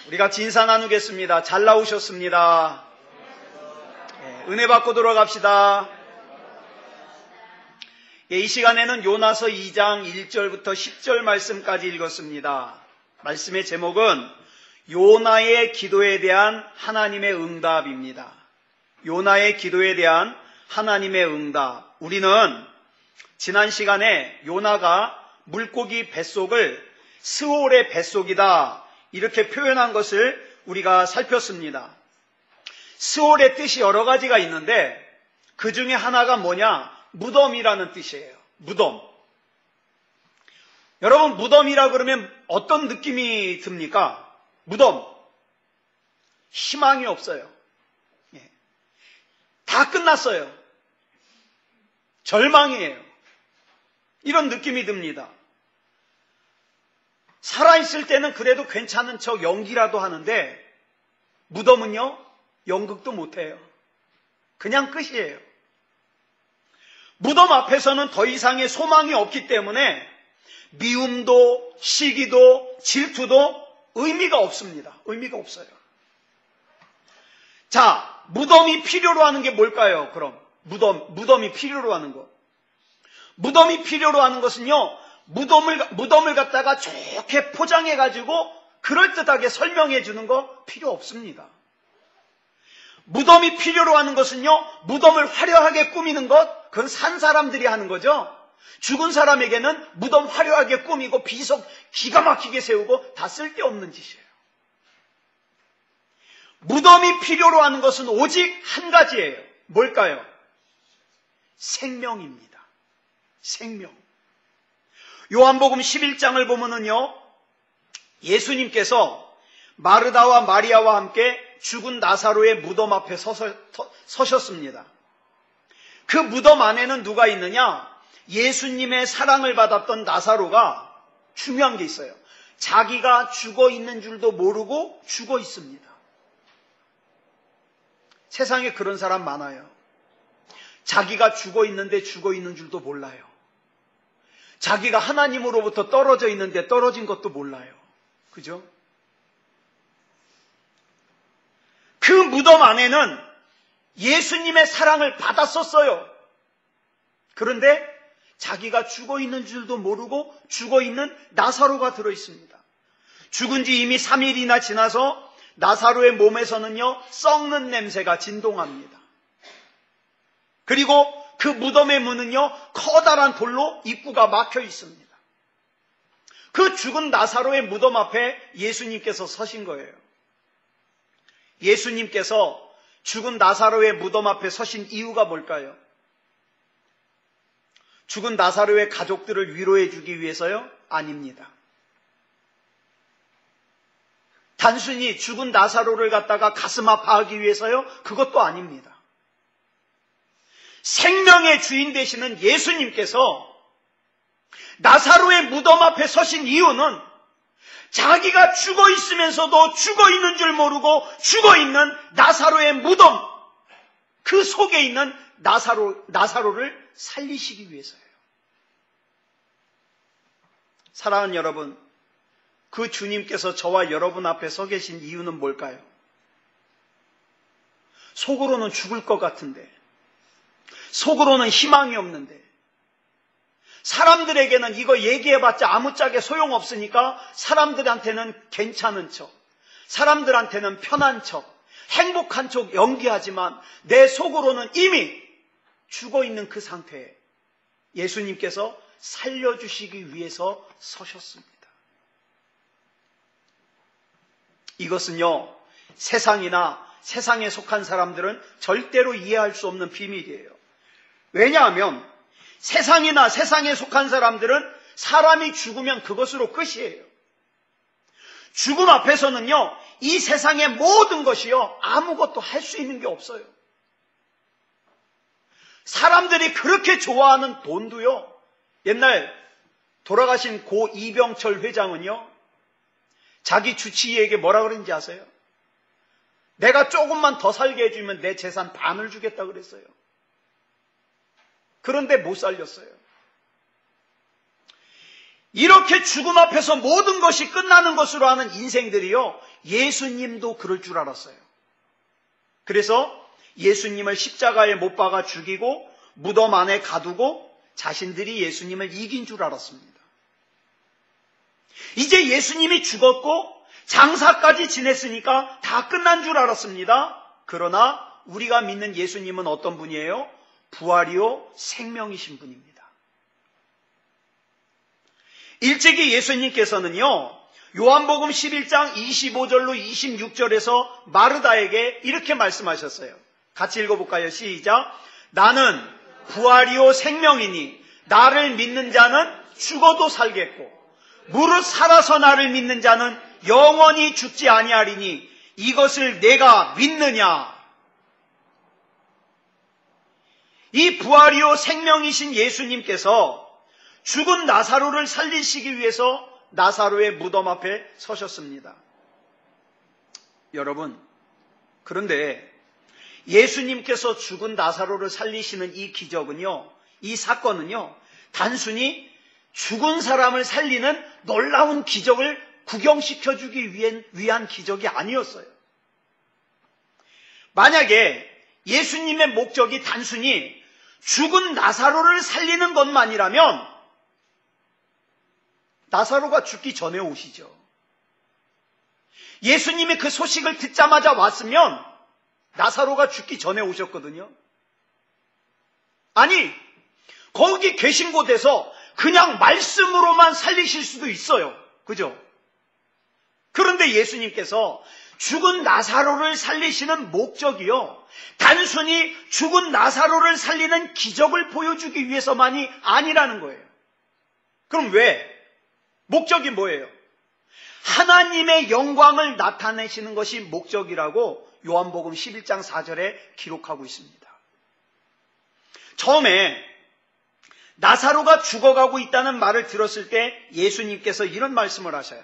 우리 같이 인사 나누겠습니다. 잘 나오셨습니다. 은혜 받고 돌아갑시다. 이 시간에는 요나서 2장 1절부터 10절 말씀까지 읽었습니다. 말씀의 제목은 요나의 기도에 대한 하나님의 응답입니다. 요나의 기도에 대한 하나님의 응답. 우리는 지난 시간에 요나가 물고기 뱃속을 스올의 뱃속이다 이렇게 표현한 것을 우리가 살폈습니다. 스올의 뜻이 여러 가지가 있는데 그 중에 하나가 뭐냐? 무덤이라는 뜻이에요. 무덤. 여러분, 무덤이라 그러면 어떤 느낌이 듭니까? 무덤. 희망이 없어요. 다 끝났어요. 절망이에요. 이런 느낌이 듭니다. 살아있을 때는 그래도 괜찮은 척 연기라도 하는데 무덤은요, 연극도 못해요. 그냥 끝이에요. 무덤 앞에서는 더 이상의 소망이 없기 때문에 미움도 시기도 질투도 의미가 없습니다. 의미가 없어요. 자, 무덤이 필요로 하는 게 뭘까요? 그럼 무덤이 필요로 하는 것. 무덤이 필요로 하는 것은요, 무덤을 갖다가 좋게 포장해가지고 그럴듯하게 설명해 주는 거 필요 없습니다. 무덤이 필요로 하는 것은요, 무덤을 화려하게 꾸미는 것, 그건 산 사람들이 하는 거죠. 죽은 사람에게는 무덤 화려하게 꾸미고 비석 기가 막히게 세우고 다 쓸데없는 짓이에요. 무덤이 필요로 하는 것은 오직 한 가지예요. 뭘까요? 생명입니다. 생명. 요한복음 11장을 보면은요, 예수님께서 마르다와 마리아와 함께 죽은 나사로의 무덤 앞에 서셨습니다. 그 무덤 안에는 누가 있느냐? 예수님의 사랑을 받았던 나사로가 중요한 게 있어요. 자기가 죽어 있는 줄도 모르고 죽어 있습니다. 세상에 그런 사람 많아요. 자기가 죽어 있는데 죽어 있는 줄도 몰라요. 자기가 하나님으로부터 떨어져 있는데 떨어진 것도 몰라요. 그죠? 그 무덤 안에는 예수님의 사랑을 받았었어요. 그런데 자기가 죽어 있는 줄도 모르고 죽어 있는 나사로가 들어있습니다. 죽은 지 이미 3일이나 지나서 나사로의 몸에서는요, 썩는 냄새가 진동합니다. 그리고 그 무덤의 문은요, 커다란 돌로 입구가 막혀 있습니다. 그 죽은 나사로의 무덤 앞에 예수님께서 서신 거예요. 예수님께서 죽은 나사로의 무덤 앞에 서신 이유가 뭘까요? 죽은 나사로의 가족들을 위로해 주기 위해서요? 아닙니다. 단순히 죽은 나사로를 갖다가 가슴 아파하기 위해서요? 그것도 아닙니다. 생명의 주인 되시는 예수님께서 나사로의 무덤 앞에 서신 이유는 자기가 죽어 있으면서도 죽어 있는 줄 모르고 죽어 있는 나사로의 무덤, 그 속에 있는 나사로를 살리시기 위해서예요. 사랑하는 여러분, 그 주님께서 저와 여러분 앞에 서 계신 이유는 뭘까요? 속으로는 죽을 것 같은데, 속으로는 희망이 없는데, 사람들에게는 이거 얘기해봤자 아무짝에 소용없으니까 사람들한테는 괜찮은 척, 사람들한테는 편한 척, 행복한 척 연기하지만 내 속으로는 이미 죽어있는 그 상태에 예수님께서 살려주시기 위해서 서셨습니다. 이것은요, 세상이나 세상에 속한 사람들은 절대로 이해할 수 없는 비밀이에요. 왜냐하면 세상이나 세상에 속한 사람들은 사람이 죽으면 그것으로 끝이에요. 죽음 앞에서는요, 이 세상의 모든 것이요, 아무것도 할 수 있는 게 없어요. 사람들이 그렇게 좋아하는 돈도요, 옛날 돌아가신 고 이병철 회장은요, 자기 주치의에게 뭐라 그랬는지 아세요? 내가 조금만 더 살게 해주면 내 재산 반을 주겠다 그랬어요. 그런데 못 살렸어요. 이렇게 죽음 앞에서 모든 것이 끝나는 것으로 하는 인생들이요, 예수님도 그럴 줄 알았어요. 그래서 예수님을 십자가에 못 박아 죽이고 무덤 안에 가두고 자신들이 예수님을 이긴 줄 알았습니다. 이제 예수님이 죽었고 장사까지 지냈으니까 다 끝난 줄 알았습니다. 그러나 우리가 믿는 예수님은 어떤 분이에요? 부활이요 생명이신 분입니다. 일찍이 예수님께서는요, 요한복음 11장 25절로 26절에서 마르다에게 이렇게 말씀하셨어요. 같이 읽어볼까요? 시작. 나는 부활이요 생명이니 나를 믿는 자는 죽어도 살겠고 무릇 살아서 나를 믿는 자는 영원히 죽지 아니하리니 이것을 내가 믿느냐? 이 부활이요 생명이신 예수님께서 죽은 나사로를 살리시기 위해서 나사로의 무덤 앞에 서셨습니다. 여러분, 그런데 예수님께서 죽은 나사로를 살리시는 이 기적은요, 이 사건은요, 단순히 죽은 사람을 살리는 놀라운 기적을 구경시켜주기 위한 기적이 아니었어요. 만약에 예수님의 목적이 단순히 죽은 나사로를 살리는 것만이라면 나사로가 죽기 전에 오시죠. 예수님이 그 소식을 듣자마자 왔으면 나사로가 죽기 전에 오셨거든요. 아니, 거기 계신 곳에서 그냥 말씀으로만 살리실 수도 있어요. 그죠? 그런데 예수님께서 죽은 나사로를 살리시는 목적이요, 단순히 죽은 나사로를 살리는 기적을 보여주기 위해서만이 아니라는 거예요. 그럼 왜? 목적이 뭐예요? 하나님의 영광을 나타내시는 것이 목적이라고 요한복음 11장 4절에 기록하고 있습니다. 처음에 나사로가 죽어가고 있다는 말을 들었을 때 예수님께서 이런 말씀을 하셔요.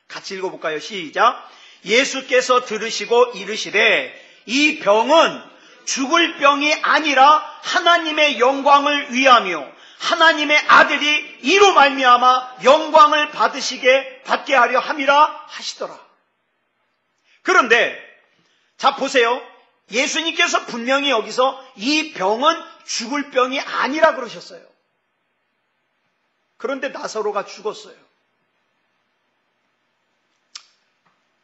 같이 읽어볼까요? 시작. 예수께서 들으시고 이르시되 이 병은 죽을 병이 아니라 하나님의 영광을 위하며 하나님의 아들이 이로 말미암아 영광을 받게 하려 함이라 하시더라. 그런데 자 보세요. 예수님께서 분명히 여기서 이 병은 죽을 병이 아니라 그러셨어요. 그런데 나사로가 죽었어요.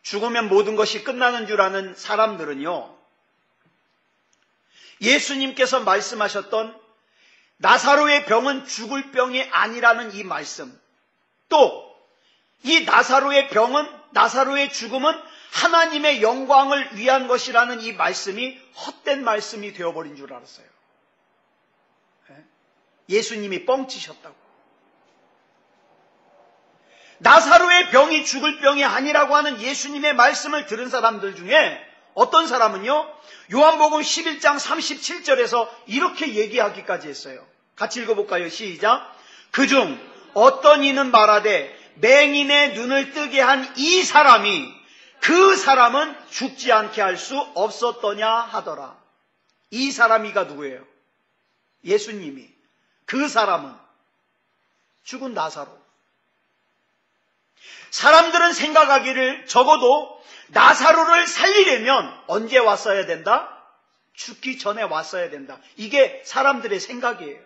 죽으면 모든 것이 끝나는 줄 아는 사람들은요, 예수님께서 말씀하셨던 나사로의 병은 죽을 병이 아니라는 이 말씀, 또 이 나사로의 병은, 나사로의 죽음은 하나님의 영광을 위한 것이라는 이 말씀이 헛된 말씀이 되어버린 줄 알았어요. 예수님이 뻥치셨다고. 나사로의 병이 죽을 병이 아니라고 하는 예수님의 말씀을 들은 사람들 중에 어떤 사람은요, 요한복음 11장 37절에서 이렇게 얘기하기까지 했어요. 같이 읽어볼까요? 시작. 그중 어떤 이는 말하되 맹인의 눈을 뜨게 한 이 사람이 그 사람은 죽지 않게 할 수 없었더냐 하더라. 이 사람이가 누구예요? 예수님이. 그 사람은 죽은 나사로. 사람들은 생각하기를 적어도 나사로를 살리려면 언제 왔어야 된다? 죽기 전에 왔어야 된다. 이게 사람들의 생각이에요.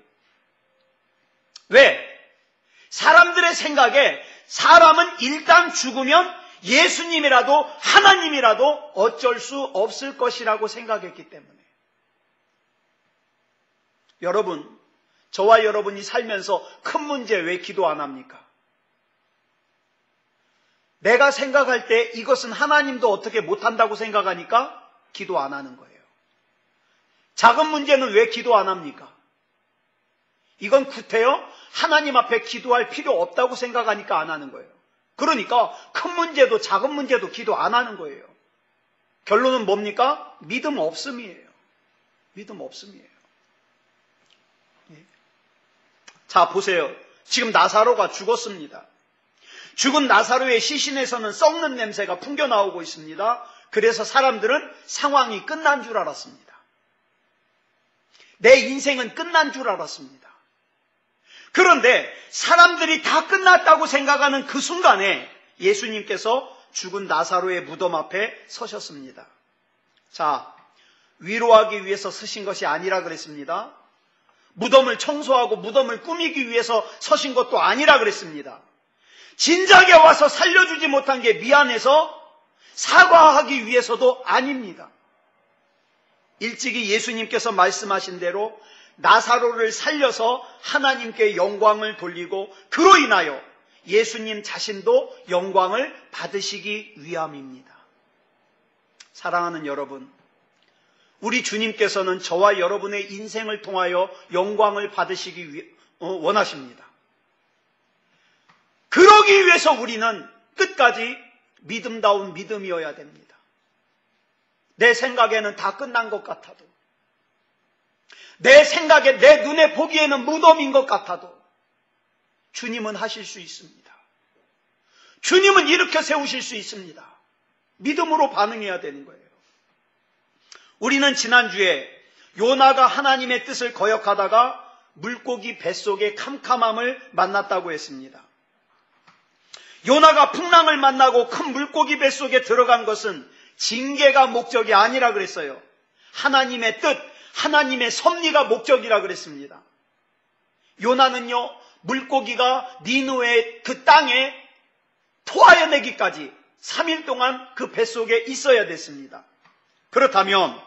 왜? 사람들의 생각에 사람은 일단 죽으면 예수님이라도 하나님이라도 어쩔 수 없을 것이라고 생각했기 때문에. 여러분, 저와 여러분이 살면서 큰 문제 왜 기도 안 합니까? 내가 생각할 때 이것은 하나님도 어떻게 못한다고 생각하니까 기도 안 하는 거예요. 작은 문제는 왜 기도 안 합니까? 이건 구태여 하나님 앞에 기도할 필요 없다고 생각하니까 안 하는 거예요. 그러니까 큰 문제도 작은 문제도 기도 안 하는 거예요. 결론은 뭡니까? 믿음 없음이에요. 믿음 없음이에요. 자, 보세요. 지금 나사로가 죽었습니다. 죽은 나사로의 시신에서는 썩는 냄새가 풍겨나오고 있습니다. 그래서 사람들은 상황이 끝난 줄 알았습니다. 내 인생은 끝난 줄 알았습니다. 그런데 사람들이 다 끝났다고 생각하는 그 순간에 예수님께서 죽은 나사로의 무덤 앞에 서셨습니다. 자, 위로하기 위해서 서신 것이 아니라 그랬습니다. 무덤을 청소하고 무덤을 꾸미기 위해서 서신 것도 아니라 그랬습니다. 진작에 와서 살려주지 못한 게 미안해서 사과하기 위해서도 아닙니다. 일찍이 예수님께서 말씀하신 대로 나사로를 살려서 하나님께 영광을 돌리고 그로 인하여 예수님 자신도 영광을 받으시기 위함입니다. 사랑하는 여러분, 우리 주님께서는 저와 여러분의 인생을 통하여 영광을 받으시기 원하십니다. 그러기 위해서 우리는 끝까지 믿음다운 믿음이어야 됩니다. 내 생각에는 다 끝난 것 같아도, 내 생각에 내 눈에 보기에는 무덤인 것 같아도 주님은 하실 수 있습니다. 주님은 일으켜 세우실 수 있습니다. 믿음으로 반응해야 되는 거예요. 우리는 지난주에 요나가 하나님의 뜻을 거역하다가 물고기 뱃속의 캄캄함을 만났다고 했습니다. 요나가 풍랑을 만나고 큰 물고기 뱃속에 들어간 것은 징계가 목적이 아니라 그랬어요. 하나님의 뜻, 하나님의 섭리가 목적이라 그랬습니다. 요나는요, 물고기가 니느웨 그 땅에 토하여내기까지 3일 동안 그 뱃속에 있어야 됐습니다. 그렇다면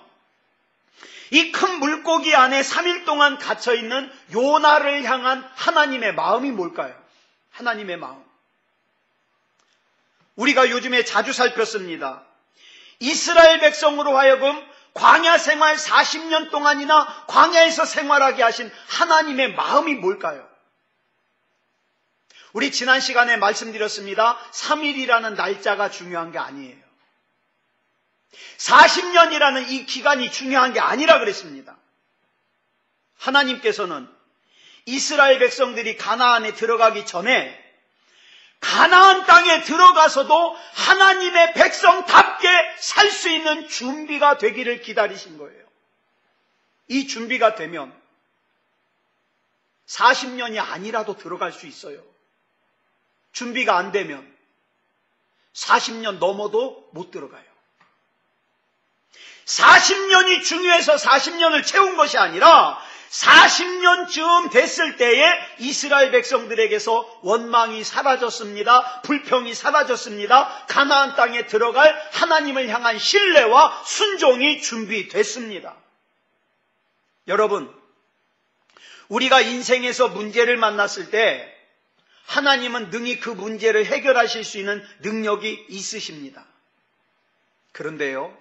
이 큰 물고기 안에 3일 동안 갇혀있는 요나를 향한 하나님의 마음이 뭘까요? 하나님의 마음. 우리가 요즘에 자주 살폈습니다. 이스라엘 백성으로 하여금 광야 생활 40년 동안이나 광야에서 생활하게 하신 하나님의 마음이 뭘까요? 우리 지난 시간에 말씀드렸습니다. 3일이라는 날짜가 중요한 게 아니에요. 40년이라는 이 기간이 중요한 게 아니라 그랬습니다. 하나님께서는 이스라엘 백성들이 가나안에 들어가기 전에 가나안 땅에 들어가서도 하나님의 백성답게 살 수 있는 준비가 되기를 기다리신 거예요. 이 준비가 되면 40년이 아니라도 들어갈 수 있어요. 준비가 안 되면 40년 넘어도 못 들어가요. 40년이 중요해서 40년을 채운 것이 아니라 40년쯤 됐을 때에 이스라엘 백성들에게서 원망이 사라졌습니다. 불평이 사라졌습니다. 가나안 땅에 들어갈 하나님을 향한 신뢰와 순종이 준비됐습니다. 여러분, 우리가 인생에서 문제를 만났을 때 하나님은 능히 그 문제를 해결하실 수 있는 능력이 있으십니다. 그런데요,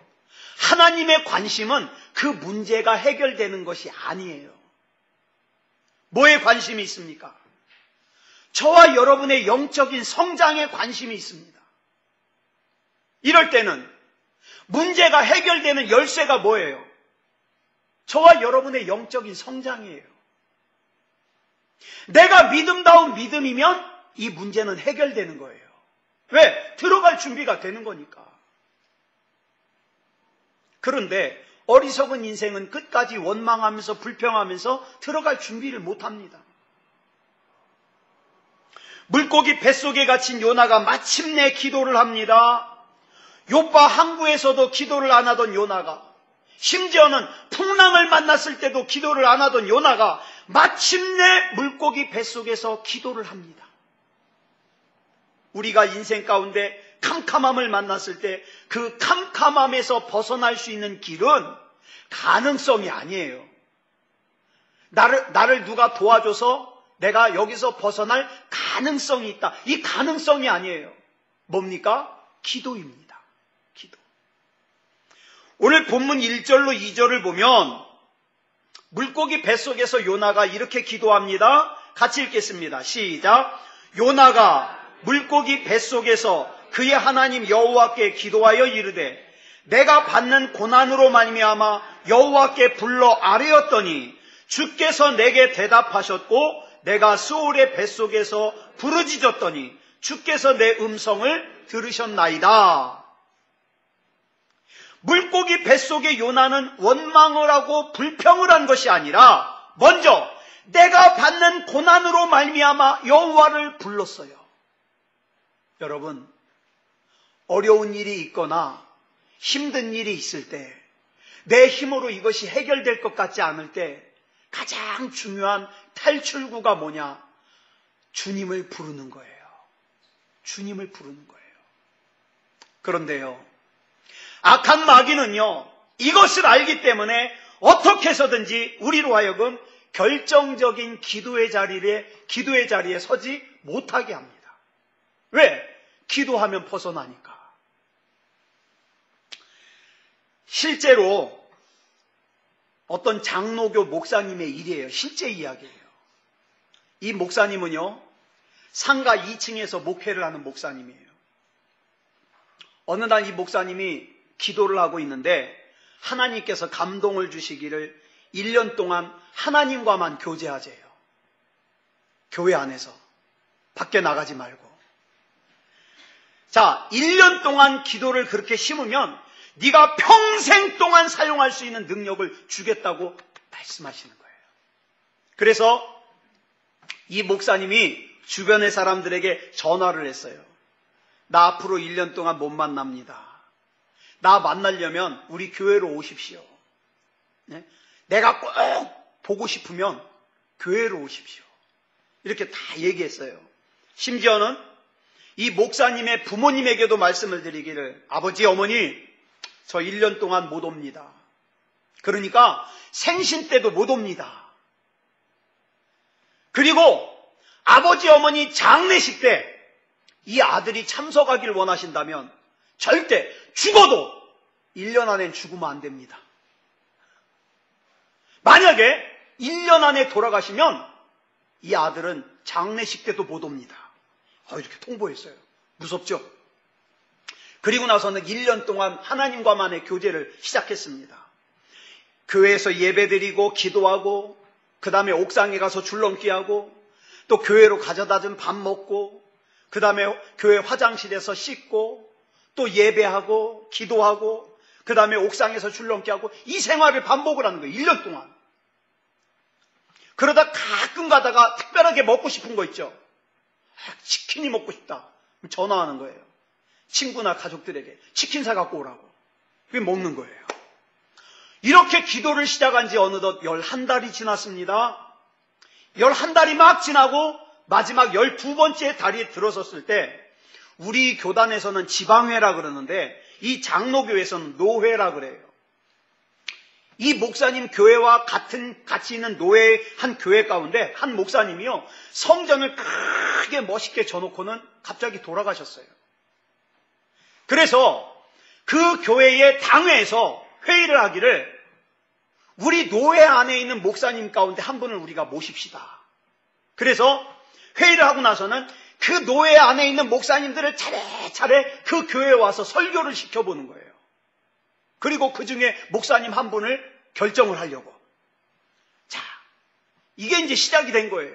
하나님의 관심은 그 문제가 해결되는 것이 아니에요. 뭐에 관심이 있습니까? 저와 여러분의 영적인 성장에 관심이 있습니다. 이럴 때는 문제가 해결되는 열쇠가 뭐예요? 저와 여러분의 영적인 성장이에요. 내가 믿음다운 믿음이면 이 문제는 해결되는 거예요. 왜? 들어갈 준비가 되는 거니까. 그런데 어리석은 인생은 끝까지 원망하면서 불평하면서 들어갈 준비를 못합니다. 물고기 뱃속에 갇힌 요나가 마침내 기도를 합니다. 요파 항구에서도 기도를 안 하던 요나가, 심지어는 풍랑을 만났을 때도 기도를 안 하던 요나가 마침내 물고기 뱃속에서 기도를 합니다. 우리가 인생 가운데 캄캄함을 만났을 때 그 캄캄함에서 벗어날 수 있는 길은 가능성이 아니에요. 나를 누가 도와줘서 내가 여기서 벗어날 가능성이 있다. 이 가능성이 아니에요. 뭡니까? 기도입니다. 기도. 오늘 본문 1절로 2절을 보면 물고기 뱃속에서 요나가 이렇게 기도합니다. 같이 읽겠습니다. 시작. 요나가 물고기 뱃속에서 그의 하나님 여호와께 기도하여 이르되 내가 받는 고난으로 말미암아 여호와께 불러 아뢰었더니 주께서 내게 대답하셨고 내가 스올의 뱃속에서 부르짖었더니 주께서 내 음성을 들으셨나이다. 물고기 뱃속의 요나는 원망을 하고 불평을 한 것이 아니라 먼저 내가 받는 고난으로 말미암아 여호와를 불렀어요. 여러분, 어려운 일이 있거나 힘든 일이 있을 때, 내 힘으로 이것이 해결될 것 같지 않을 때 가장 중요한 탈출구가 뭐냐? 주님을 부르는 거예요. 주님을 부르는 거예요. 그런데요, 악한 마귀는요, 이것을 알기 때문에 어떻게 해서든지 우리로 하여금 결정적인 기도의 자리에 서지 못하게 합니다. 왜? 기도하면 벗어나니까. 실제로 어떤 장로교 목사님의 일이에요. 실제 이야기예요. 이 목사님은요, 상가 2층에서 목회를 하는 목사님이에요. 어느 날 이 목사님이 기도를 하고 있는데 하나님께서 감동을 주시기를 1년 동안 하나님과만 교제하재요. 교회 안에서. 밖에 나가지 말고. 자, 1년 동안 기도를 그렇게 심으면 네가 평생 동안 사용할 수 있는 능력을 주겠다고 말씀하시는 거예요. 그래서 이 목사님이 주변의 사람들에게 전화를 했어요. 나 앞으로 1년 동안 못 만납니다. 나 만나려면 우리 교회로 오십시오. 네? 내가 꼭 보고 싶으면 교회로 오십시오. 이렇게 다 얘기했어요. 심지어는 이 목사님의 부모님에게도 말씀을 드리기를, 아버지, 어머니, 저 1년 동안 못 옵니다. 그러니까 생신 때도 못 옵니다. 그리고 아버지, 어머니 장례식 때 이 아들이 참석하길 원하신다면 절대 죽어도 1년 안엔 죽으면 안 됩니다. 만약에 1년 안에 돌아가시면 이 아들은 장례식 때도 못 옵니다. 이렇게 통보했어요. 무섭죠? 그리고 나서는 1년 동안 하나님과만의 교제를 시작했습니다. 교회에서 예배드리고 기도하고, 그 다음에 옥상에 가서 줄넘기하고, 또 교회로 가져다 준 밥 먹고, 그 다음에 교회 화장실에서 씻고, 또 예배하고 기도하고, 그 다음에 옥상에서 줄넘기하고, 이 생활을 반복을 하는 거예요. 1년 동안. 그러다 가끔 가다가 특별하게 먹고 싶은 거 있죠. 치킨이 먹고 싶다. 전화하는 거예요. 친구나 가족들에게 치킨 사갖고 오라고. 그게 먹는 거예요. 이렇게 기도를 시작한 지 어느덧 11달이 지났습니다. 11달이 막 지나고 마지막 12번째 달이 들어섰을 때 우리 교단에서는 지방회라 그러는데 이 장로교에서는 노회라 그래요. 이 목사님 교회와 같이 있는 노회 한 교회 가운데 한 목사님이요, 성전을 크게 멋있게 져놓고는 갑자기 돌아가셨어요. 그래서 그 교회의 당회에서 회의를 하기를, 우리 노회 안에 있는 목사님 가운데 한 분을 우리가 모십시다. 그래서 회의를 하고 나서는 그 노회 안에 있는 목사님들을 차례차례 그 교회에 와서 설교를 시켜보는 거예요. 그리고 그 중에 목사님 한 분을 결정을 하려고. 자, 이게 이제 시작이 된 거예요.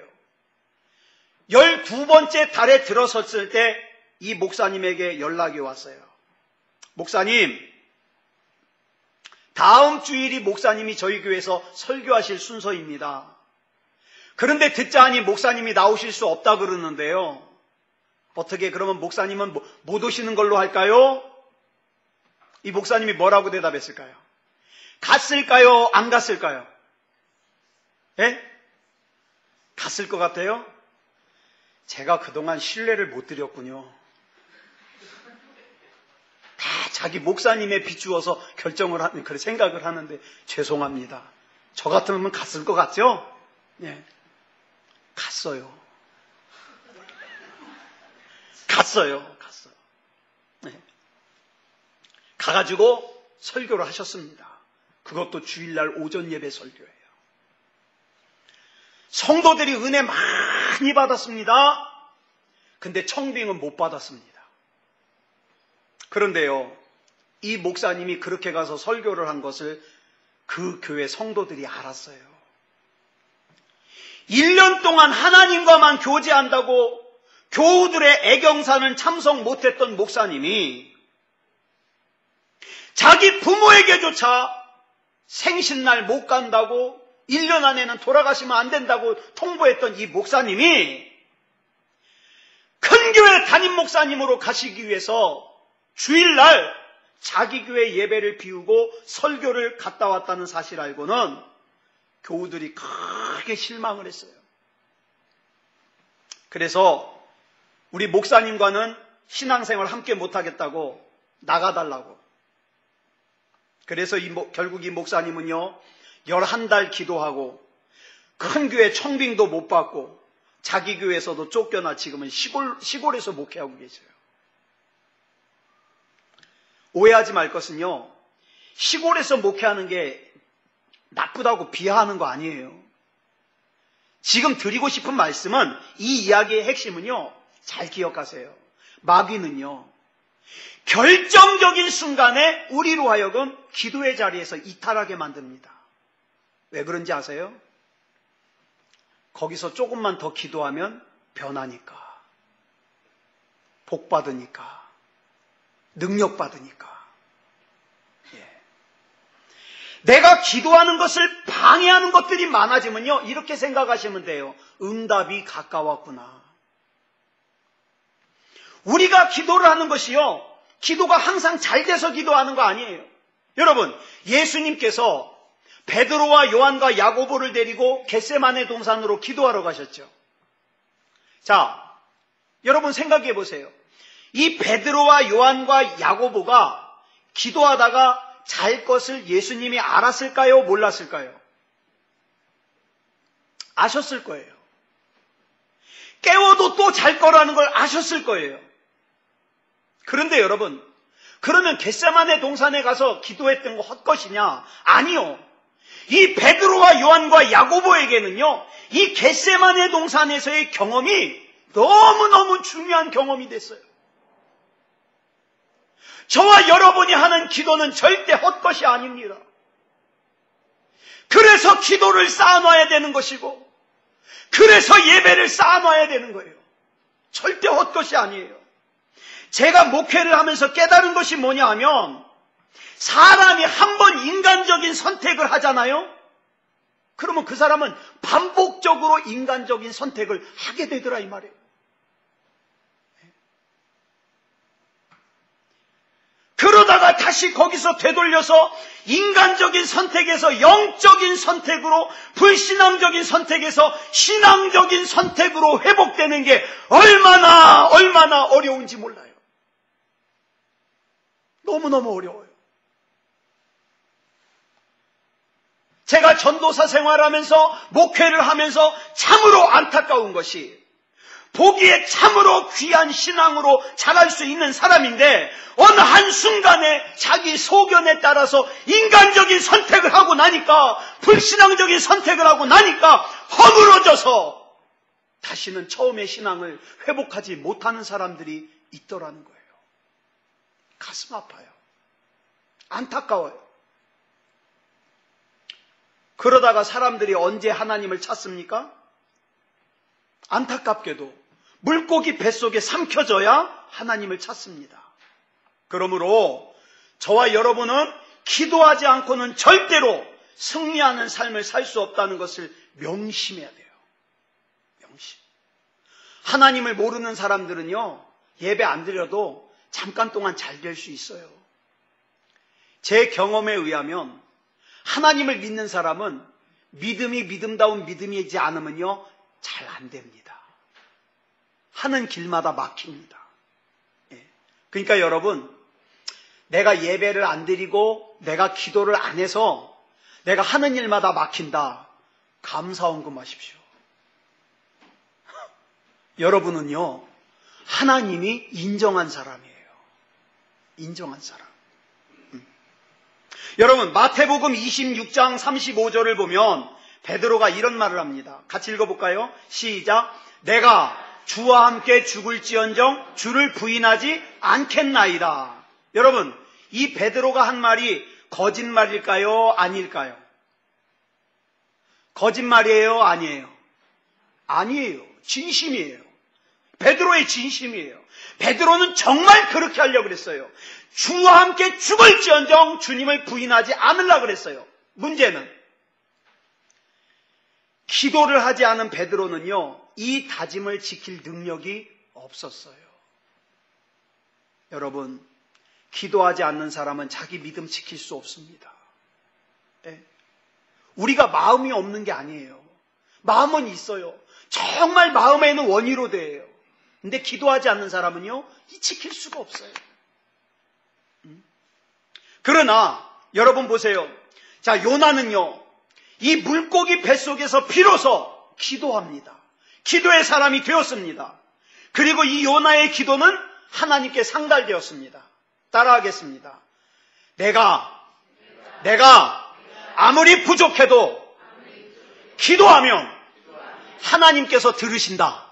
12번째 달에 들어섰을 때 이 목사님에게 연락이 왔어요. 목사님, 다음 주일이 목사님이 저희 교회에서 설교하실 순서입니다. 그런데 듣자 하니 목사님이 나오실 수 없다 그러는데요. 어떻게 그러면 목사님은 못 오시는 걸로 할까요? 이 목사님이 뭐라고 대답했을까요? 갔을까요? 안 갔을까요? 예? 갔을 것 같아요? 제가 그동안 신뢰를 못 드렸군요. 다 자기 목사님에 비추어서 결정을 하는, 그런 생각을 하는데 죄송합니다. 저 같으면 갔을 것 같죠? 예. 갔어요. 갔어요. 네. 가가지고 설교를 하셨습니다. 그것도 주일날 오전 예배 설교예요. 성도들이 은혜 많이 받았습니다. 근데 청빙은 못 받았습니다. 그런데요, 이 목사님이 그렇게 가서 설교를 한 것을 그 교회 성도들이 알았어요. 1년 동안 하나님과만 교제한다고 교우들의 애경사는 참석 못했던 목사님이 자기 부모에게조차 생신날 못 간다고 1년 안에는 돌아가시면 안 된다고 통보했던 이 목사님이 큰 교회 담임 목사님으로 가시기 위해서 주일날 자기 교회 예배를 비우고 설교를 갔다 왔다는 사실 알고는 교우들이 크게 실망을 했어요. 그래서 우리 목사님과는 신앙생활 함께 못하겠다고 나가달라고. 그래서 결국 이 목사님은요 11달 기도하고 큰 교회 청빙도 못 받고 자기 교회에서도 쫓겨나 지금은 시골에서 목회하고 계세요. 오해하지 말 것은요, 시골에서 목회하는 게 나쁘다고 비하하는 거 아니에요. 지금 드리고 싶은 말씀은, 이 이야기의 핵심은요, 잘 기억하세요. 마귀는요, 결정적인 순간에 우리로 하여금 기도의 자리에서 이탈하게 만듭니다. 왜 그런지 아세요? 거기서 조금만 더 기도하면 변하니까, 복 받으니까, 능력 받으니까. 내가 기도하는 것을 방해하는 것들이 많아지면요, 이렇게 생각하시면 돼요. 응답이 가까웠구나. 우리가 기도를 하는 것이요, 기도가 항상 잘 돼서 기도하는 거 아니에요. 여러분, 예수님께서 베드로와 요한과 야고보를 데리고 겟세마네 동산으로 기도하러 가셨죠. 자, 여러분 생각해 보세요. 이 베드로와 요한과 야고보가 기도하다가 잘 것을 예수님이 알았을까요? 몰랐을까요? 아셨을 거예요. 깨워도 또 잘 거라는 걸 아셨을 거예요. 그런데 여러분, 그러면 겟세마네 동산에 가서 기도했던 거 헛것이냐? 아니요. 이 베드로와 요한과 야고보에게는요, 이 겟세마네 동산에서의 경험이 너무너무 중요한 경험이 됐어요. 저와 여러분이 하는 기도는 절대 헛것이 아닙니다. 그래서 기도를 쌓아놔야 되는 것이고, 그래서 예배를 쌓아놔야 되는 거예요. 절대 헛것이 아니에요. 제가 목회를 하면서 깨달은 것이 뭐냐 하면, 사람이 한 번 인간적인 선택을 하잖아요. 그러면 그 사람은 반복적으로 인간적인 선택을 하게 되더라 이 말이에요. 그러다가 다시 거기서 되돌려서 인간적인 선택에서 영적인 선택으로, 불신앙적인 선택에서 신앙적인 선택으로 회복되는 게 얼마나 어려운지 몰라요. 너무너무 어려워요. 제가 전도사 생활하면서 목회를 하면서 참으로 안타까운 것이, 보기에 참으로 귀한 신앙으로 자랄 수 있는 사람인데 어느 한순간에 자기 소견에 따라서 인간적인 선택을 하고 나니까, 불신앙적인 선택을 하고 나니까 허물어져서 다시는 처음의 신앙을 회복하지 못하는 사람들이 있더라는 거예요. 가슴 아파요. 안타까워요. 그러다가 사람들이 언제 하나님을 찾습니까? 안타깝게도 물고기 뱃속에 삼켜져야 하나님을 찾습니다. 그러므로 저와 여러분은 기도하지 않고는 절대로 승리하는 삶을 살 수 없다는 것을 명심해야 돼요. 명심. 하나님을 모르는 사람들은요, 예배 안 드려도 잠깐 동안 잘 될 수 있어요. 제 경험에 의하면 하나님을 믿는 사람은 믿음이 믿음다운 믿음이지 않으면요, 잘 안 됩니다. 하는 길마다 막힙니다. 그러니까 여러분, 내가 예배를 안 드리고 내가 기도를 안 해서 내가 하는 일마다 막힌다, 감사헌금하십시오. 여러분은요, 하나님이 인정한 사람이에요. 인정한 사람. 여러분, 마태복음 26장 35절을 보면 베드로가 이런 말을 합니다. 같이 읽어볼까요? 시작. 내가 주와 함께 죽을지언정 주를 부인하지 않겠나이다. 여러분, 이 베드로가 한 말이 거짓말일까요? 아닐까요? 거짓말이에요? 아니에요? 아니에요. 진심이에요. 베드로의 진심이에요. 베드로는 정말 그렇게 하려고 그랬어요. 주와 함께 죽을지언정 주님을 부인하지 않으려고 그랬어요. 문제는 기도를 하지 않은 베드로는요, 이 다짐을 지킬 능력이 없었어요. 여러분, 기도하지 않는 사람은 자기 믿음 지킬 수 없습니다. 네. 우리가 마음이 없는 게 아니에요. 마음은 있어요. 정말 마음에는 원이로돼요. 근데 기도하지 않는 사람은요, 이 지킬 수가 없어요. 그러나 여러분 보세요. 자, 요나는요, 이 물고기 뱃속에서 비로소 기도합니다. 기도의 사람이 되었습니다. 그리고 이 요나의 기도는 하나님께 상달되었습니다. 따라하겠습니다. 내가 아무리 부족해도 기도하면 하나님께서 들으신다.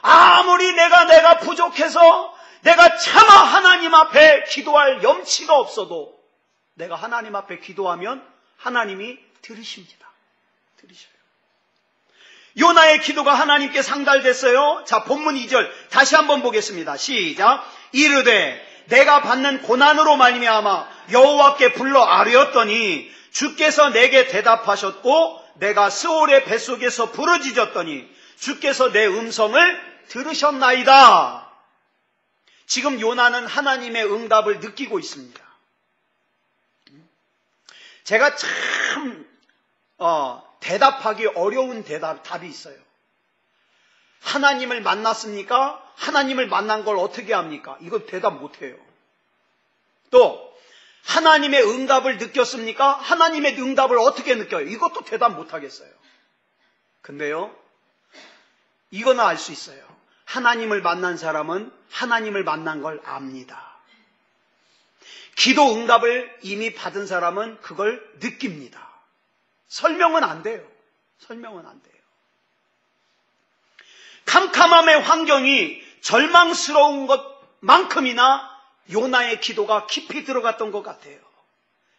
아무리 내가 부족해서 내가 차마 하나님 앞에 기도할 염치가 없어도 내가 하나님 앞에 기도하면 하나님이 들으십니다. 들으셔요. 요나의 기도가 하나님께 상달됐어요. 자, 본문 2절 다시 한번 보겠습니다. 시작. 이르되 내가 받는 고난으로 말미암아 여호와께 불러 아뢰었더니 주께서 내게 대답하셨고 내가 스올의 뱃속에서 부르짖었더니 주께서 내 음성을 들으셨나이다. 지금 요나는 하나님의 응답을 느끼고 있습니다. 제가 참 대답하기 어려운 답이 있어요. 하나님을 만났습니까? 하나님을 만난 걸 어떻게 합니까? 이거 대답 못해요. 또 하나님의 응답을 느꼈습니까? 하나님의 응답을 어떻게 느껴요? 이것도 대답 못하겠어요. 근데요, 이거는 알 수 있어요. 하나님을 만난 사람은 하나님을 만난 걸 압니다. 기도 응답을 이미 받은 사람은 그걸 느낍니다. 설명은 안 돼요. 설명은 안 돼요. 캄캄함의 환경이 절망스러운 것만큼이나 요나의 기도가 깊이 들어갔던 것 같아요.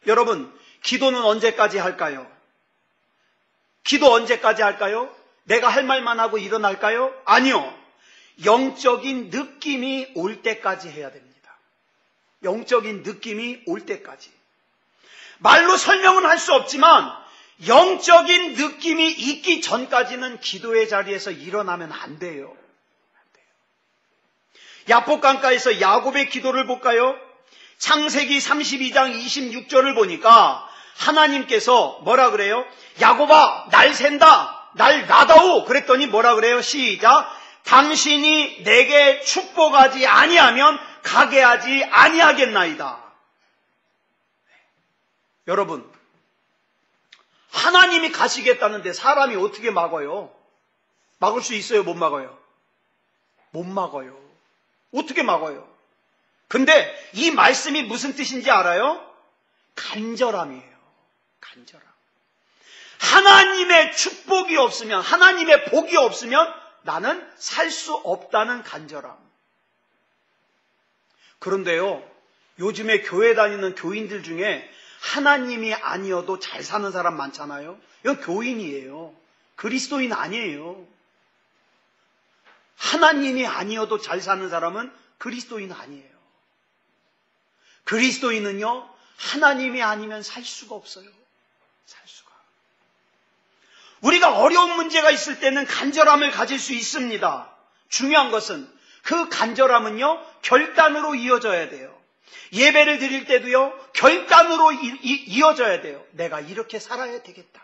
여러분, 기도는 언제까지 할까요? 기도 언제까지 할까요? 내가 할 말만 하고 일어날까요? 아니요. 영적인 느낌이 올 때까지 해야 됩니다. 영적인 느낌이 올 때까지. 말로 설명은 할 수 없지만 영적인 느낌이 있기 전까지는 기도의 자리에서 일어나면 안 돼요. 야복강가에서 야곱의 기도를 볼까요? 창세기 32장 26절을 보니까 하나님께서 뭐라 그래요? 야곱아, 날 샌다, 날 놔다오. 그랬더니 뭐라 그래요? 시작. 당신이 내게 축복하지 아니하면 가게 하지 아니하겠나이다. 여러분, 하나님이 가시겠다는데 사람이 어떻게 막아요? 막을 수 있어요? 못 막아요? 못 막아요. 어떻게 막아요? 근데 이 말씀이 무슨 뜻인지 알아요? 간절함이에요. 간절함. 하나님의 축복이 없으면, 하나님의 복이 없으면 나는 살 수 없다는 간절함. 그런데요, 요즘에 교회 다니는 교인들 중에 하나님이 아니어도 잘 사는 사람 많잖아요. 이건 교인이에요. 그리스도인 아니에요. 하나님이 아니어도 잘 사는 사람은 그리스도인 아니에요. 그리스도인은요, 하나님이 아니면 살 수가 없어요. 살 수가. 우리가 어려운 문제가 있을 때는 간절함을 가질 수 있습니다. 중요한 것은 그 간절함은요, 결단으로 이어져야 돼요. 예배를 드릴 때도요, 결단으로 이어져야 돼요. 내가 이렇게 살아야 되겠다.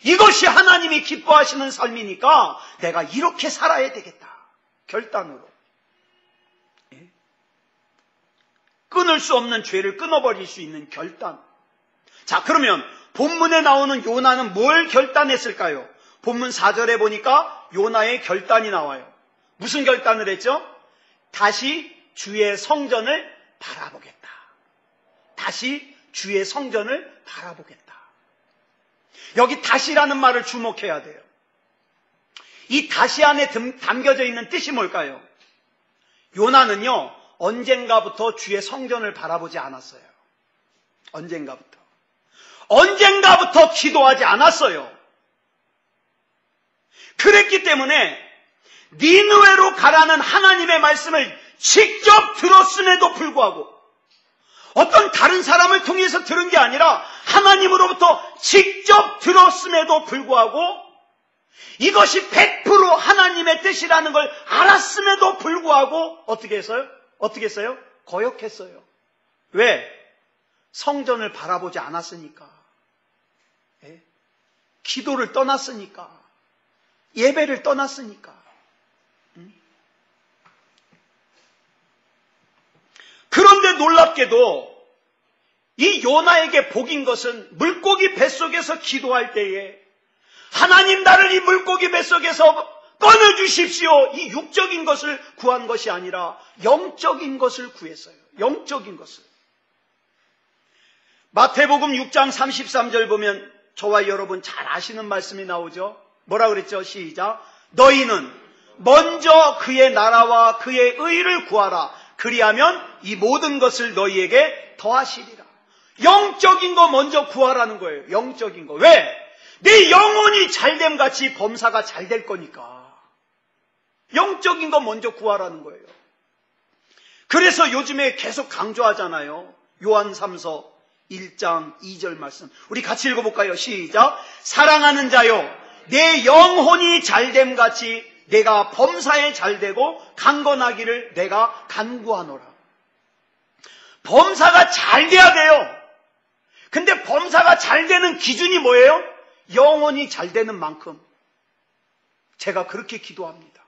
이것이 하나님이 기뻐하시는 삶이니까 내가 이렇게 살아야 되겠다. 결단으로. 예? 끊을 수 없는 죄를 끊어버릴 수 있는 결단. 자, 그러면 본문에 나오는 요나는 뭘 결단했을까요? 본문 4절에 보니까 요나의 결단이 나와요. 무슨 결단을 했죠? 다시 주의 성전을 바라보겠다. 다시 주의 성전을 바라보겠다. 여기 다시라는 말을 주목해야 돼요. 이 다시 안에 담겨져 있는 뜻이 뭘까요? 요나는요, 언젠가부터 주의 성전을 바라보지 않았어요. 언젠가부터 기도하지 않았어요. 그랬기 때문에 니느웨로 가라는 하나님의 말씀을 직접 들었음에도 불구하고 어떤 다른 사람을 통해서 들은 게 아니라 하나님으로부터 직접 들었음에도 불구하고 이것이 100% 하나님의 뜻이라는 걸 알았음에도 불구하고 어떻게 했어요? 거역했어요. 왜? 성전을 바라보지 않았으니까. 예? 기도를 떠났으니까. 예배를 떠났으니까. 그런데 놀랍게도 이 요나에게 복인 것은 물고기 뱃속에서 기도할 때에 하나님 나를 이 물고기 뱃속에서 꺼내주십시오. 이 육적인 것을 구한 것이 아니라 영적인 것을 구했어요. 영적인 것을. 마태복음 6장 33절 보면 저와 여러분 잘 아시는 말씀이 나오죠. 뭐라 그랬죠? 시작. 너희는 먼저 그의 나라와 그의 의를 구하라. 그리하면 이 모든 것을 너희에게 더하시리라. 영적인 거 먼저 구하라는 거예요. 영적인 거. 왜? 내 영혼이 잘됨 같이 범사가 잘 될 거니까. 영적인 거 먼저 구하라는 거예요. 그래서 요즘에 계속 강조하잖아요. 요한 3서 1장 2절 말씀. 우리 같이 읽어볼까요? 시작. 사랑하는 자여, 내 영혼이 잘됨 같이 내가 범사에 잘되고 강건하기를 내가 간구하노라. 범사가 잘 돼야 돼요. 근데 범사가 잘 되는 기준이 뭐예요? 영혼이 잘 되는 만큼. 제가 그렇게 기도합니다.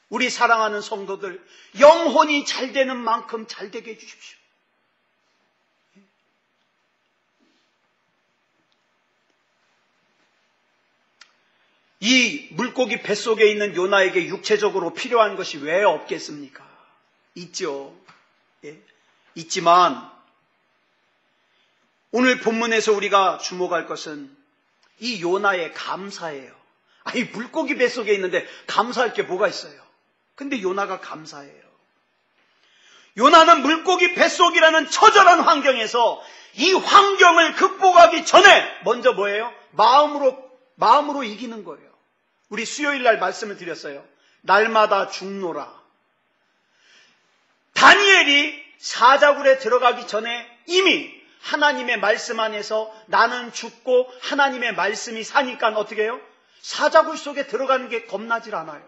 우리 사랑하는 성도들, 영혼이 잘 되는 만큼 잘 되게 해주십시오. 이 물고기 뱃속에 있는 요나에게 육체적으로 필요한 것이 왜 없겠습니까? 있죠. 예. 있지만 오늘 본문에서 우리가 주목할 것은 이 요나의 감사예요. 아니, 물고기 뱃속에 있는데 감사할 게 뭐가 있어요? 근데 요나가 감사해요. 요나는 물고기 뱃속이라는 처절한 환경에서 이 환경을 극복하기 전에 먼저 뭐예요? 마음으로 이기는 거예요. 우리 수요일 날 말씀을 드렸어요. 날마다 죽노라. 다니엘이 사자굴에 들어가기 전에 이미 하나님의 말씀 안에서 나는 죽고 하나님의 말씀이 사니까 어떻게 해요? 사자굴 속에 들어가는 게 겁나질 않아요.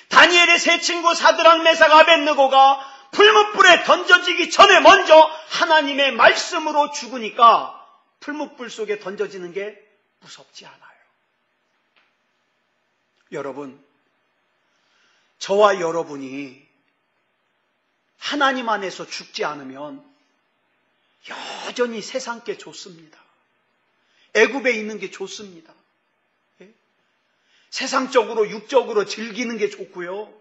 다니엘의 세 친구 사드락 메삭 아벳느고가 풀무불에 던져지기 전에 먼저 하나님의 말씀으로 죽으니까 풀무불 속에 던져지는 게 무섭지 않아요. 여러분, 저와 여러분이 하나님 안에서 죽지 않으면 여전히 세상께 좋습니다. 애굽에 있는 게 좋습니다. 예? 세상적으로 육적으로 즐기는 게 좋고요.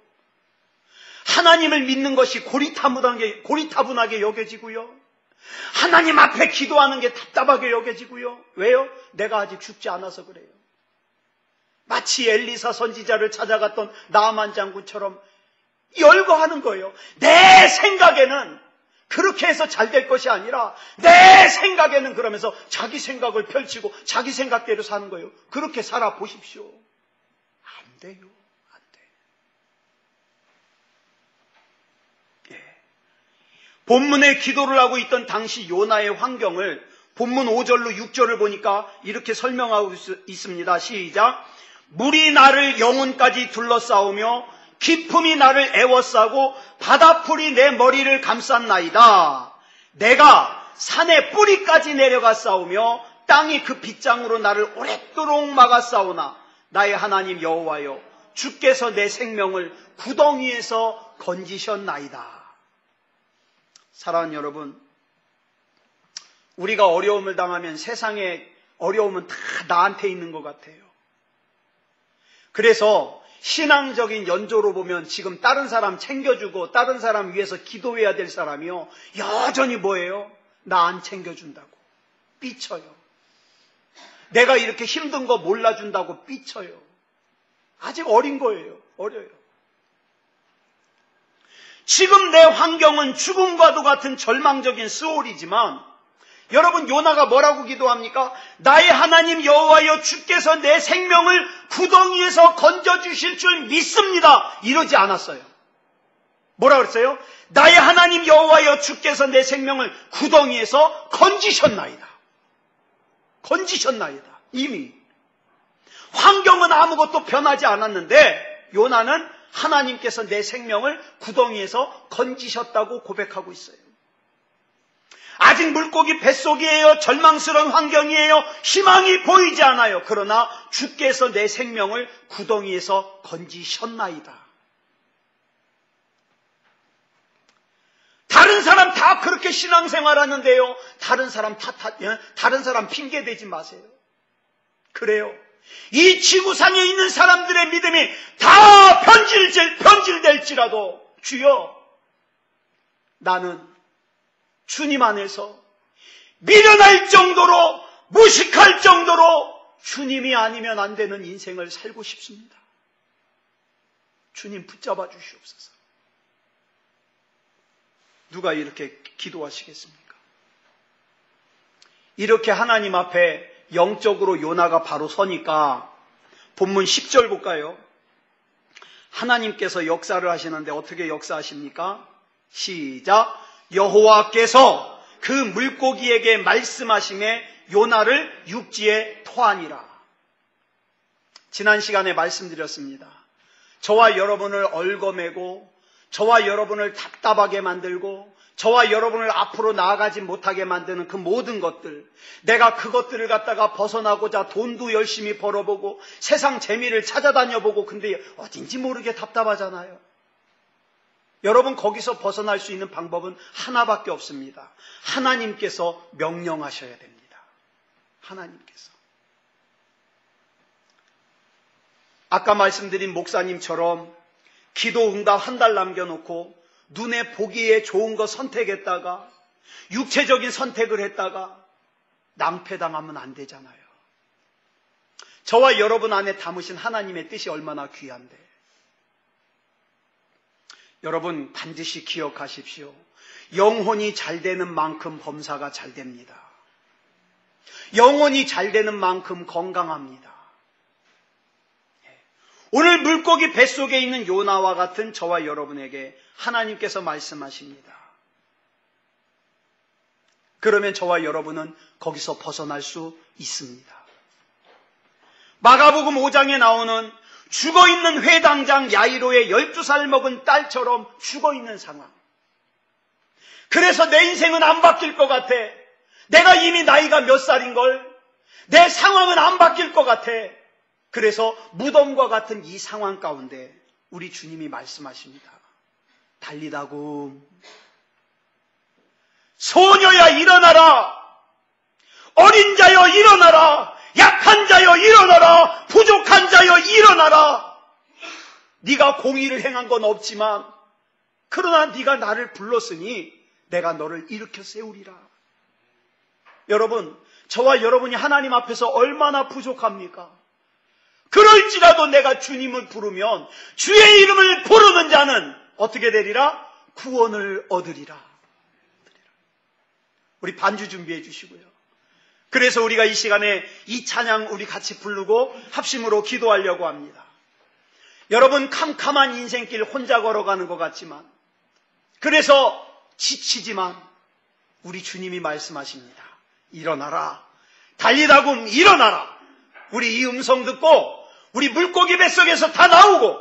하나님을 믿는 것이 고리타분하게 여겨지고요. 하나님 앞에 기도하는 게 답답하게 여겨지고요. 왜요? 내가 아직 죽지 않아서 그래요. 마치 엘리사 선지자를 찾아갔던 나아만 장군처럼 열거하는 거예요. 내 생각에는 그렇게 해서 잘 될 것이 아니라 내 생각에는 그러면서 자기 생각을 펼치고 자기 생각대로 사는 거예요. 그렇게 살아보십시오. 안 돼요. 안 돼. 예. 본문에 기도를 하고 있던 당시 요나의 환경을 본문 5절로 6절을 보니까 이렇게 설명하고 있습니다. 시작. 물이 나를 영혼까지 둘러싸우며 기품이 나를 애워싸고 바다풀이 내 머리를 감쌌나이다. 내가 산의 뿌리까지 내려가 싸우며 땅이 그 빗장으로 나를 오랫도록 막아 싸우나 나의 하나님 여호와여, 주께서 내 생명을 구덩이에서 건지셨나이다. 사랑하는 여러분, 우리가 어려움을 당하면 세상에 어려움은 다 나한테 있는 것 같아요. 그래서 신앙적인 연조로 보면 지금 다른 사람 챙겨주고 다른 사람 위해서 기도해야 될 사람이요, 여전히 뭐예요? 나 안 챙겨준다고 삐쳐요. 내가 이렇게 힘든 거 몰라준다고 삐쳐요. 아직 어린 거예요. 어려요. 지금 내 환경은 죽음과도 같은 절망적인 스올이지만 여러분, 요나가 뭐라고 기도합니까? 나의 하나님 여호와여, 주께서 내 생명을 구덩이에서 건져주실 줄 믿습니다. 이러지 않았어요. 뭐라 그랬어요? 나의 하나님 여호와여 주께서 내 생명을 구덩이에서 건지셨나이다. 건지셨나이다. 이미 환경은 아무것도 변하지 않았는데 요나는 하나님께서 내 생명을 구덩이에서 건지셨다고 고백하고 있어요. 아직 물고기 뱃속이에요. 절망스러운 환경이에요. 희망이 보이지 않아요. 그러나 주께서 내 생명을 구덩이에서 건지셨나이다. 다른 사람 다 그렇게 신앙생활하는데요. 다른 사람 핑계 대지 마세요. 그래요. 이 지구상에 있는 사람들의 믿음이 다 변질될지라도 주여, 나는 주님 안에서 미련할 정도로, 무식할 정도로 주님이 아니면 안 되는 인생을 살고 싶습니다. 주님 붙잡아 주시옵소서. 누가 이렇게 기도하시겠습니까? 이렇게 하나님 앞에 영적으로 요나가 바로 서니까 본문 10절 볼까요? 하나님께서 역사를 하시는데 어떻게 역사하십니까? 시작. 여호와께서 그 물고기에게 말씀하심에 요나를 육지에 토하니라. 지난 시간에 말씀드렸습니다. 저와 여러분을 얽어매고 저와 여러분을 답답하게 만들고 저와 여러분을 앞으로 나아가지 못하게 만드는 그 모든 것들, 내가 그것들을 갖다가 벗어나고자 돈도 열심히 벌어보고 세상 재미를 찾아다녀보고 근데 어딘지 모르게 답답하잖아요. 여러분, 거기서 벗어날 수 있는 방법은 하나밖에 없습니다. 하나님께서 명령하셔야 됩니다. 하나님께서. 아까 말씀드린 목사님처럼 기도 응답 한 달 남겨놓고 눈에 보기에 좋은 거 선택했다가 육체적인 선택을 했다가 낭패당하면 안 되잖아요. 저와 여러분 안에 담으신 하나님의 뜻이 얼마나 귀한데. 여러분 반드시 기억하십시오. 영혼이 잘 되는 만큼 범사가 잘 됩니다. 영혼이 잘 되는 만큼 건강합니다. 오늘 물고기 뱃속에 있는 요나와 같은 저와 여러분에게 하나님께서 말씀하십니다. 그러면 저와 여러분은 거기서 벗어날 수 있습니다. 마가복음 5장에 나오는 죽어있는 회당장 야이로의 12살 먹은 딸처럼 죽어있는 상황. 그래서 내 인생은 안 바뀔 것 같아. 내가 이미 나이가 몇 살인걸. 내 상황은 안 바뀔 것 같아. 그래서 무덤과 같은 이 상황 가운데 우리 주님이 말씀하십니다. 달리다굼. 소녀야 일어나라. 어린 자여 일어나라. 약한 자여 일어나라. 부족한 자여 일어나라. 네가 공의를 행한 건 없지만 그러나 네가 나를 불렀으니 내가 너를 일으켜 세우리라. 여러분, 저와 여러분이 하나님 앞에서 얼마나 부족합니까? 그럴지라도 내가 주님을 부르면 주의 이름을 부르는 자는 어떻게 되리라? 구원을 얻으리라. 우리 반주 준비해 주시고요. 그래서 우리가 이 시간에 이 찬양 우리 같이 부르고 합심으로 기도하려고 합니다. 여러분, 캄캄한 인생길 혼자 걸어가는 것 같지만, 그래서 지치지만 우리 주님이 말씀하십니다. 일어나라. 달리다굼 일어나라. 우리 이 음성 듣고 우리 물고기 뱃속에서 다 나오고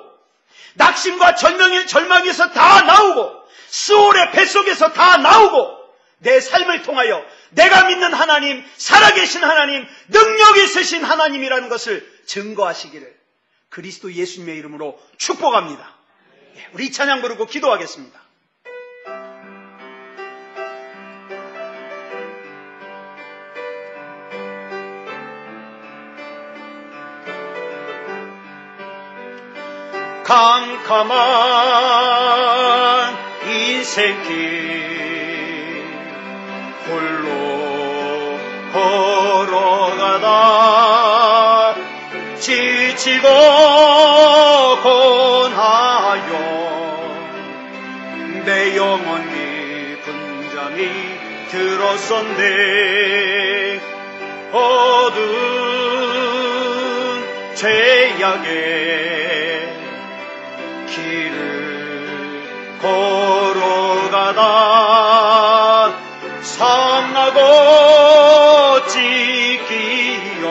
낙심과 절망에서 다 나오고 스올의 뱃속에서 다 나오고 내 삶을 통하여 내가 믿는 하나님, 살아계신 하나님, 능력 있으신 하나님이라는 것을 증거하시기를 그리스도 예수님의 이름으로 축복합니다. 우리 이 찬양 부르고 기도하겠습니다. 캄캄한 인생길 홀로 걸어가다 지치고 고나요 내 영혼이 분장이 들었었네 어두운 죄악의 길을 걸어가다 삼나고 찢기어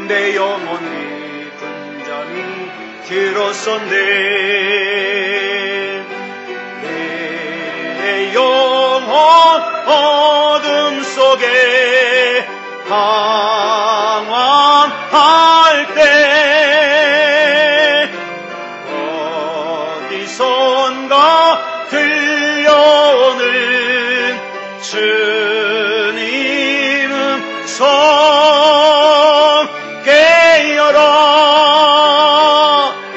내 영혼이 분잠이 들었었네. 내 영혼 어둠 속에 방황할 때 어디선가 들려오는 주님 음성 깨어라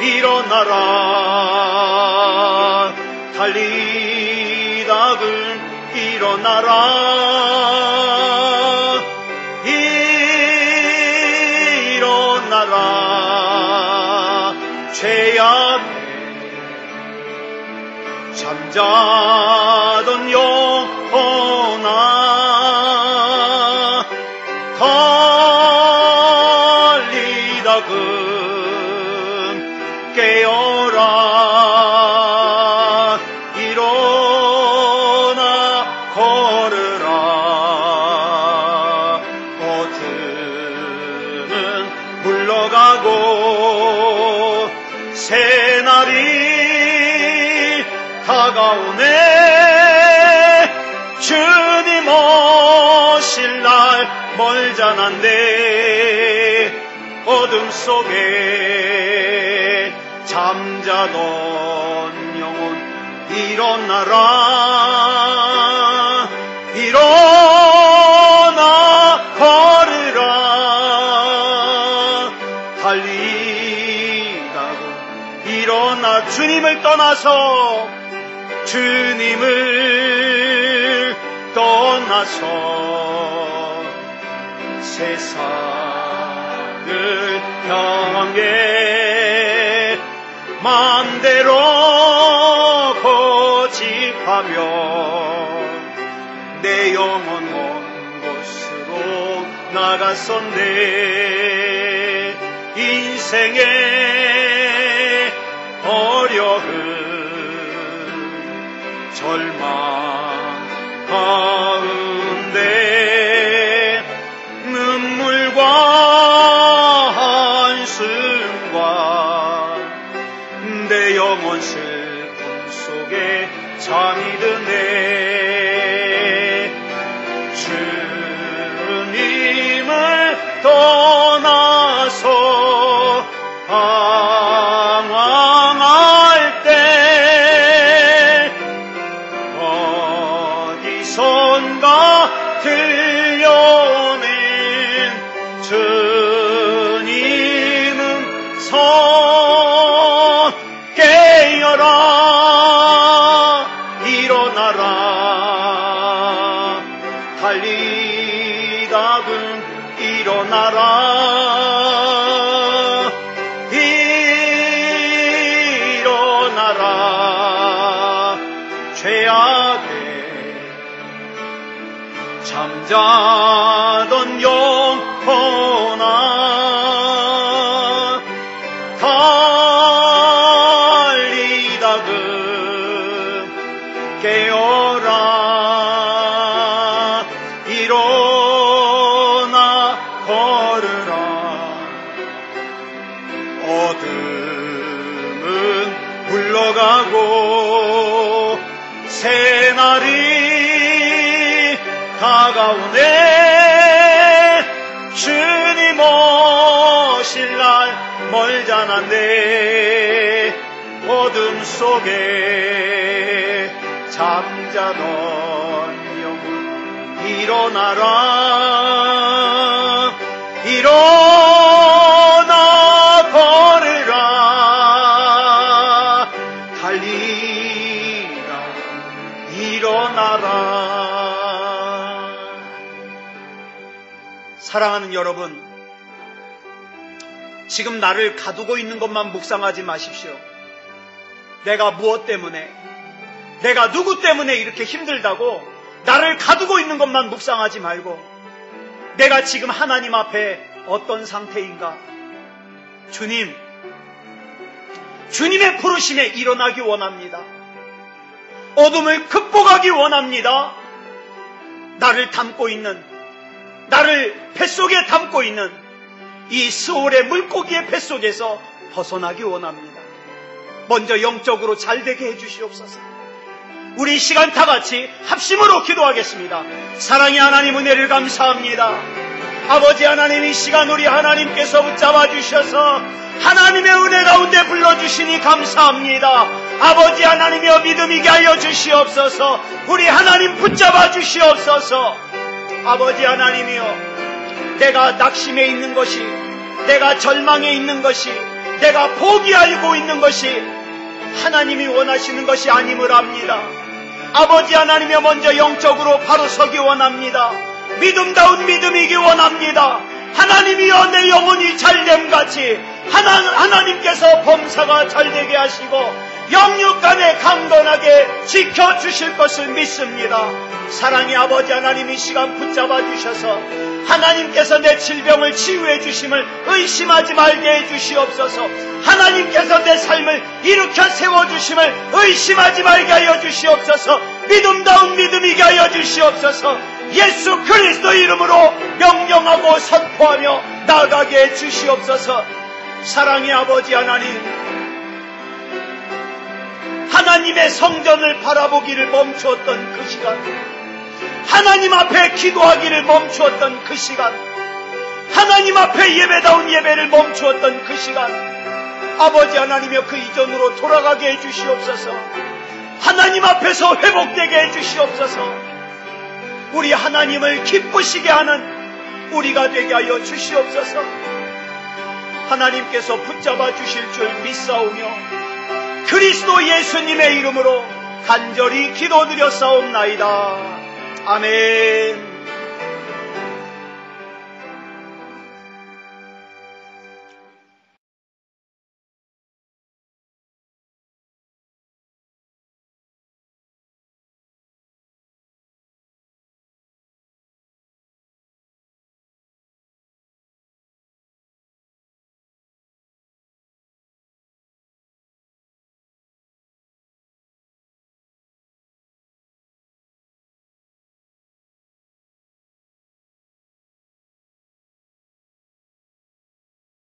일어나라 달리다금 일어나라 일어나라 죄악에 잠자던 영혼아 달리다금 깨어라 일어나 걸으라 어둠은 물러가고 새날이 다가오네. 주님 오실 날 멀잖한데 어둠 속에 잠자던 영혼 일어나라 일어나 걸으라 달리다고 일어나 주님을 떠나서 세상을 향해 마음대로 고집하며 내 영혼 먼 곳으로 나갔었네. 인생의 어려움 절망 가운데 눈물과 한숨과 내 영혼 슬픔 속에 잠이 드네. 주님을 떠나서 방황할 때 어디선가 들려오는 주님 음성 깨어라 일어나라 달리다금 일어나라 일어나라 죄악에 잠자던 영혼아 달리다금 깨어라 일어나 걸으라 어둠은 물러가고 새날이 다가오네. 주님 오실 날 멀잖한데 어둠 속에 잠자던 영혼 일어나라 일어나 걸으라 달리라 일어나라. 사랑하는 여러분, 지금 나를 가두고 있는 것만 묵상하지 마십시오. 내가 무엇 때문에, 내가 누구 때문에 이렇게 힘들다고 나를 가두고 있는 것만 묵상하지 말고 내가 지금 하나님 앞에 어떤 상태인가? 주님, 주님의 부르심에 일어나기 원합니다. 어둠을 극복하기 원합니다. 나를 담고 있는, 나를 뱃속에 담고 있는 이 스올의 물고기의 뱃속에서 벗어나기 원합니다. 먼저 영적으로 잘되게 해주시옵소서. 우리 이 시간 다 같이 합심으로 기도하겠습니다. 사랑의 하나님, 은혜를 감사합니다. 아버지 하나님, 이 시간 우리 하나님께서 붙잡아 주셔서 하나님의 은혜 가운데 불러주시니 감사합니다. 아버지 하나님이여, 믿음 있게 하여 주시옵소서. 우리 하나님 붙잡아 주시옵소서. 아버지 하나님이여, 내가 낙심해 있는 것이, 내가 절망해 있는 것이, 내가 포기하고 있는 것이 하나님이 원하시는 것이 아님을 압니다. 아버지 하나님이여, 먼저 영적으로 바로 서기 원합니다. 믿음다운 믿음이기 원합니다. 하나님이여, 내 영혼이 잘됨같이 하나님께서 범사가 잘되게 하시고 영육간에 강건하게 지켜주실 것을 믿습니다. 사랑의 아버지 하나님, 이 시간 붙잡아 주셔서 하나님께서 내 질병을 치유해 주심을 의심하지 말게 해 주시옵소서. 하나님께서 내 삶을 일으켜 세워주심을 의심하지 말게 하여 주시옵소서. 믿음다운 믿음이게 하여 주시옵소서. 예수 그리스도 이름으로 명령하고 선포하며 나아가게 해 주시옵소서. 사랑의 아버지 하나님, 하나님의 성전을 바라보기를 멈추었던 그 시간, 하나님 앞에 기도하기를 멈추었던 그 시간, 하나님 앞에 예배다운 예배를 멈추었던 그 시간, 아버지 하나님이여, 그 이전으로 돌아가게 해주시옵소서. 하나님 앞에서 회복되게 해주시옵소서. 우리 하나님을 기쁘시게 하는 우리가 되게 하여 주시옵소서. 하나님께서 붙잡아 주실 줄 믿사오며 그리스도 예수님의 이름으로 간절히 기도드렸사옵나이다. 아멘.